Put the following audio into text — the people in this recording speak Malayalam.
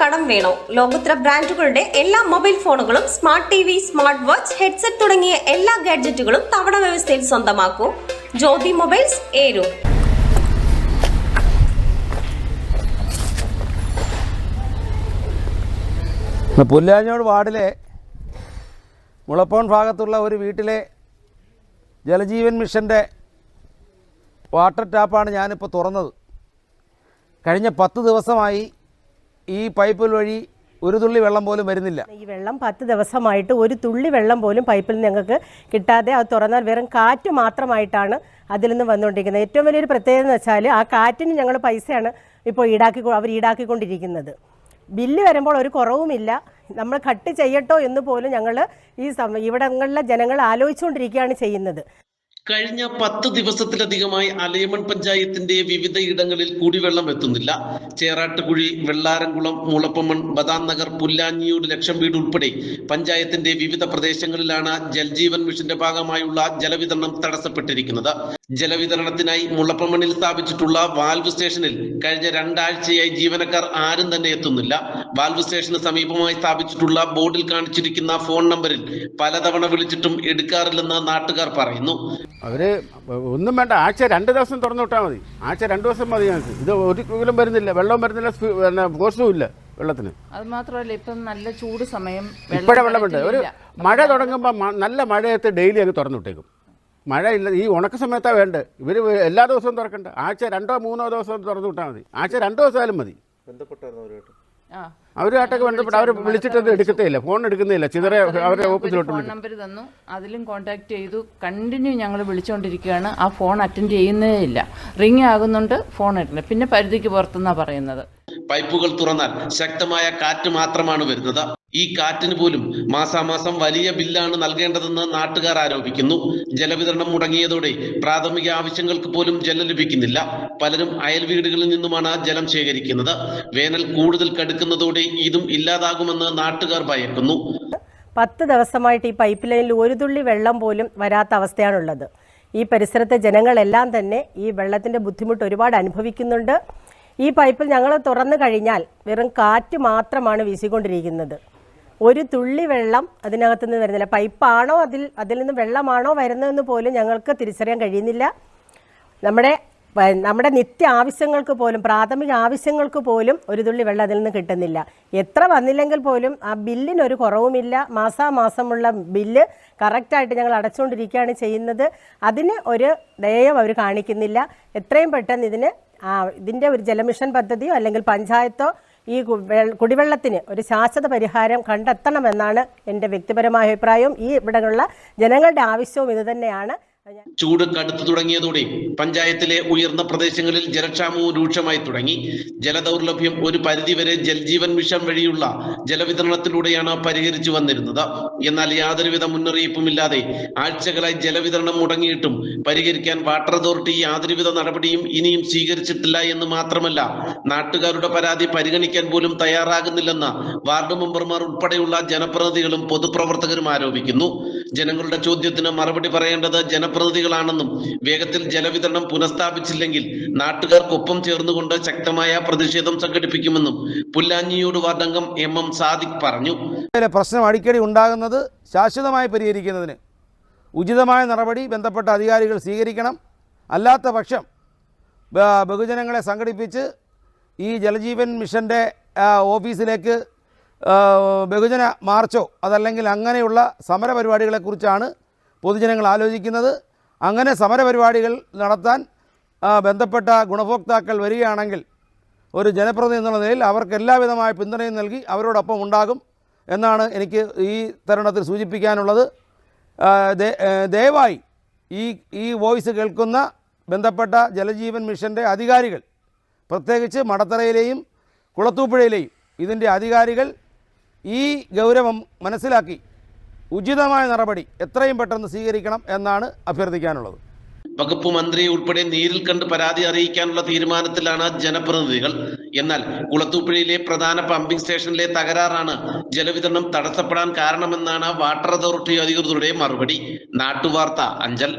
കടം വേണോ? ലോകോത്തര ബ്രാൻഡുകളുടെ എല്ലാ മൊബൈൽ ഫോണുകളും smart T V, smart watch, headset തുടങ്ങിയ എല്ലാ ഗാഡ്ജറ്റുകളും തവണ വ്യവസ്ഥയിൽ സ്വന്തമാക്കൂ. ജ്യോതി മൊബൈൽസ്, ഏരൂർ. പുല്ലാഞ്ഞോട് വാർഡിലെ മുളപ്പോൺ ഭാഗത്തുള്ള ഒരു വീട്ടിലെ ജലജീവൻ മിഷൻ്റെ വാട്ടർ ടാപ്പാണ് ഞാനിപ്പോൾ തുറന്നത്. കഴിഞ്ഞ 10 ദിവസമായി ഈ പൈപ്പിൽ വഴി ഒരു തുള്ളി വെള്ളം പോലും വരുന്നില്ല. ഈ വെള്ളം 10 ദിവസമായിട്ട് ഒരു തുള്ളി വെള്ളം പോലും പൈപ്പിൽ ഞങ്ങൾക്ക് കിട്ടാതെ, അത് തുറന്നാൽ വെറും കാറ്റ് മാത്രമായിട്ടാണ് അതിൽ നിന്ന് വന്നുകൊണ്ടിരിക്കുന്നത്. ഏറ്റവും വലിയൊരു പ്രത്യേകത എന്ന് വെച്ചാൽ ആ കാറ്റിന് ഞങ്ങൾ പൈസയാണ് ഇപ്പോൾ അവർ ഈടാക്കിക്കൊണ്ടിരിക്കുന്നത്. ബില്ല് വരുമ്പോൾ ഒരു കുറവുമില്ല. നമ്മൾ കട്ട് ചെയ്യട്ടോ എന്ന് പോലും ഞങ്ങൾ ഇവിടങ്ങളിലെ ജനങ്ങൾ ആലോചിച്ചുകൊണ്ടിരിക്കുകയാണ് ചെയ്യുന്നത്. കഴിഞ്ഞ 10 ദിവസത്തിലധികമായി അലയമൺ പഞ്ചായത്തിന്റെ വിവിധ ഇടങ്ങളിൽ കുടിവെള്ളം എത്തുന്നില്ല. ചേറാട്ടുകുഴി, വെള്ളാരംകുളം, മുളപ്പമൺ, ബദാം നഗർ, പുല്ലാഞ്ഞിയോട്, ലക്ഷം വീട് ഉൾപ്പെടെ പഞ്ചായത്തിന്റെ വിവിധ പ്രദേശങ്ങളിലാണ് ജൽജീവൻ മിഷന്റെ ഭാഗമായുള്ള ജലവിതരണം തടസ്സപ്പെട്ടിരിക്കുന്നത്. ജലവിതരണത്തിനായി മുളപ്പമണിൽ സ്ഥാപിച്ചിട്ടുള്ള വാൽവ് സ്റ്റേഷനിൽ കഴിഞ്ഞ 2 ആഴ്ചയായി ജീവനക്കാർ ആരും തന്നെ എത്തുന്നില്ല. വാൽവ് സ്റ്റേഷന് സമീപമായി സ്ഥാപിച്ചിട്ടുള്ള ബോർഡിൽ കാണിച്ചിരിക്കുന്ന ഫോൺ നമ്പറിൽ പലതവണ വിളിച്ചിട്ടും എടുക്കാറില്ലെന്ന് നാട്ടുകാർ പറയുന്നു. അവര് ഒന്നും വേണ്ട, ആഴ്ച 2 ദിവസം തുറന്നു വിട്ടാൽ മതി. ആഴ്ച 2 ദിവസം മതി ഞങ്ങൾക്ക്. ഇത് ഒരിക്കലും വരുന്നില്ല, വെള്ളവും വരുന്നില്ല, ഫോഴ്സും ഇല്ല വെള്ളത്തിന്. അത് മാത്രമല്ല, ഇപ്പം നല്ല ചൂട് സമയം, ഇപ്പോഴേ വെള്ളമുണ്ട്. ഒരു മഴ തുടങ്ങുമ്പോൾ നല്ല മഴയത്ത് ഡെയിലി അങ്ങ് തുറന്നു വിട്ടേക്കും. മഴയില്ല, ഈ ഉണക്ക സമയത്താണ് വേണ്ടത്. ഇവർ എല്ലാ ദിവസവും തുറക്കണ്ട, ആഴ്ച 2-3 ദിവസം തുറന്നു വിട്ടാൽ മതി. ആഴ്ച 2 ദിവസമായാലും മതി. അവരുമായിട്ടൊക്കെ ബന്ധപ്പെട്ട് അവർ വിളിച്ചിട്ടത് എടുക്കത്തേയില്ല, ഫോൺ എടുക്കുന്നില്ല. ചിതറെ അവരുടെ ഓഫീസിലോട്ട് ഫോൺ നമ്പർ തന്നു, അതിലും കോൺടാക്ട് ചെയ്തു. കണ്ടിന്യൂ ഞങ്ങൾ വിളിച്ചുകൊണ്ടിരിക്കുകയാണ്. ആ ഫോൺ അറ്റൻഡ് ചെയ്യുന്നേ ഇല്ല. റിങ് ആകുന്നുണ്ട്, ഫോൺ എടുക്കില്ല. പിന്നെ പരിധിക്ക് പുറത്തുനിന്നാണ് പറയുന്നത്. പൈപ്പുകൾ തുറന്നാൽ ശക്തമായ കാറ്റ് മാത്രമാണ് വരുന്നത്. ഈ കാറ്റിന് പോലും മാസാമാസം വലിയ ബില്ലാണ് നൽകേണ്ടതെന്ന് നാട്ടുകാർ ആരോപിക്കുന്നു. ജലവിതരണം മുടങ്ങിയതോടെ പ്രാഥമിക ആവശ്യങ്ങൾക്ക് പോലും ജലം ലഭിക്കുന്നില്ല. പലരും അയൽ വീടുകളിൽ നിന്നുമാണ് ജലം ശേഖരിക്കുന്നത്. വേനൽ കൂടുതൽ കടുക്കുന്നതോടെ ഇതും ഇല്ലാതാകുമെന്ന് നാട്ടുകാർ ഭയക്കുന്നു. 10 ദിവസമായിട്ട് ഈ പൈപ്പ് ലൈനിൽ ഒരു തുള്ളി വെള്ളം പോലും വരാത്ത അവസ്ഥയാണുള്ളത്. ഈ പരിസരത്തെ ജനങ്ങളെല്ലാം തന്നെ ഈ വെള്ളത്തിൻ്റെ ബുദ്ധിമുട്ട് ഒരുപാട് അനുഭവിക്കുന്നുണ്ട്. ഈ പൈപ്പിൽ ഞങ്ങൾ തുറന്നു കഴിഞ്ഞാൽ വെറും കാറ്റ് മാത്രമാണ് വീശിക്കൊണ്ടിരിക്കുന്നത്. ഒരു തുള്ളി വെള്ളം അതിനകത്ത് നിന്ന് വരുന്നില്ല. പൈപ്പാണോ അതിൽ നിന്ന് വെള്ളമാണോ വരുന്നതെന്ന് പോലും ഞങ്ങൾക്ക് തിരിച്ചറിയാൻ കഴിയുന്നില്ല. നമ്മുടെ നിത്യ ആവശ്യങ്ങൾക്ക് പോലും, പ്രാഥമിക ആവശ്യങ്ങൾക്ക് പോലും ഒരു തുള്ളി വെള്ളം അതിൽ നിന്ന് കിട്ടുന്നില്ല. എത്ര വന്നില്ലെങ്കിൽ പോലും ആ ബില്ലിനൊരു കുറവുമില്ല. മാസാമാസമുള്ള ബില്ല് കറക്റ്റായിട്ട് ഞങ്ങൾ അടച്ചുകൊണ്ടിരിക്കുകയാണ് ചെയ്യുന്നത്. അതിന് ഒരു ദയം അവർ കാണിക്കുന്നില്ല. എത്രയും പെട്ടെന്ന് ഇതിൻ്റെ ഒരു ജലമിഷൻ പദ്ധതിയോ അല്ലെങ്കിൽ പഞ്ചായത്തോ ഈ കുടിവെള്ളത്തിന് ഒരു ശാശ്വത പരിഹാരം കണ്ടെത്തണമെന്നാണ് എൻ്റെ വ്യക്തിപരമായ അഭിപ്രായവും. ഈ ഇവിടെയുള്ള ജനങ്ങളുടെ ആവശ്യവും ഇതുതന്നെയാണ്. ചൂട് കടുത്തു തുടങ്ങിയതോടെ പഞ്ചായത്തിലെ ഉയർന്ന പ്രദേശങ്ങളിൽ ജലക്ഷാമവും രൂക്ഷമായി തുടങ്ങി. ജലദൗർലഭ്യം ഒരു പരിധിവരെ ജൽജീവൻ മിഷൻ വഴിയുള്ള ജലവിതരണത്തിലൂടെയാണ് പരിഹരിച്ചു വന്നിരുന്നത്. എന്നാൽ യാതൊരുവിധ മുന്നറിയിപ്പുമില്ലാതെ ആഴ്ചകളായി ജലവിതരണം മുടങ്ങിയിട്ടും പരിഹരിക്കാൻ വാട്ടർ അതോറിറ്റി യാതൊരുവിധ നടപടിയും ഇനിയും സ്വീകരിച്ചിട്ടില്ല എന്ന് മാത്രമല്ല, നാട്ടുകാരുടെ പരാതി പരിഗണിക്കാൻ പോലും തയ്യാറാകുന്നില്ലെന്ന് വാർഡ് മെമ്പർമാർ ഉൾപ്പെടെയുള്ള ജനപ്രതിനിധികളും പൊതുപ്രവർത്തകരും ആരോപിക്കുന്നു. ജനങ്ങളുടെ ചോദ്യത്തിന് മറുപടി പറയേണ്ടത് ജനപ്രതിനിധികളാണെന്നും വേഗത്തിൽ ജലവിതരണം പുനഃസ്ഥാപിച്ചില്ലെങ്കിൽ നാട്ടുകാർക്കൊപ്പം ചേർന്നുകൊണ്ട് ശക്തമായ പ്രതിഷേധം സംഘടിപ്പിക്കുമെന്നും പുല്ലാഞ്ഞിയോട് വാർഡംഗം MM സാദിഖ് പറഞ്ഞു. പ്രശ്നം അടിക്കടി ഉണ്ടാകുന്നത് ശാശ്വതമായി പരിഹരിക്കുന്നതിന് ഉചിതമായ നടപടി ബന്ധപ്പെട്ട അധികാരികൾ സ്വീകരിക്കണം. അല്ലാത്ത പക്ഷം ബഹുജനങ്ങളെ സംഘടിപ്പിച്ച് ഈ ജലജീവൻ മിഷൻ്റെ ഓഫീസിലേക്ക് ബഹുജന മാർച്ചോ അതല്ലെങ്കിൽ അങ്ങനെയുള്ള സമരപരിപാടികളെക്കുറിച്ചാണ് പൊതുജനങ്ങൾ ആലോചിക്കുന്നത്. അങ്ങനെ സമരപരിപാടികൾ നടത്താൻ ബന്ധപ്പെട്ട ഗുണഭോക്താക്കൾ വരികയാണെങ്കിൽ ഒരു ജനപ്രതിനിധി എന്നുള്ള നിലയിൽ അവർക്ക് എല്ലാവിധമായ പിന്തുണയും നൽകി അവരോടൊപ്പം ഉണ്ടാകും എന്നാണ് എനിക്ക് ഈ തരുണത്തിൽ സൂചിപ്പിക്കാനുള്ളത്. ദയവായി ഈ വോയിസ് കേൾക്കുന്ന ബന്ധപ്പെട്ട ജലജീവൻ മിഷൻ്റെ അധികാരികൾ, പ്രത്യേകിച്ച് മടത്തറയിലെയും കുളത്തൂപ്പുഴയിലെയും ഇതിൻ്റെ അധികാരികൾ ഈ ഗൗരവം മനസ്സിലാക്കി ഉചിതമായ നടപടി എത്രയും പെട്ടെന്ന് സ്വീകരിക്കണം എന്നാണ് അഭ്യർത്ഥിക്കാനുള്ളത്. വകുപ്പ് മന്ത്രിയെ ഉൾപ്പെടെ നേരിൽ കണ്ട് പരാതി അറിയിക്കാനുള്ള തീരുമാനത്തിലാണ് ജനപ്രതിനിധികൾ. എന്നാൽ കുളത്തൂപ്പുഴയിലെ പ്രധാന പമ്പിംഗ് സ്റ്റേഷനിലെ തകരാറാണ് ജലവിതരണം തടസ്സപ്പെടാൻ കാരണമെന്നാണ് വാട്ടർ അതോറിറ്റി അധികൃതരുടെ മറുപടി. നാട്ടുവാർത്ത, അഞ്ചൽ.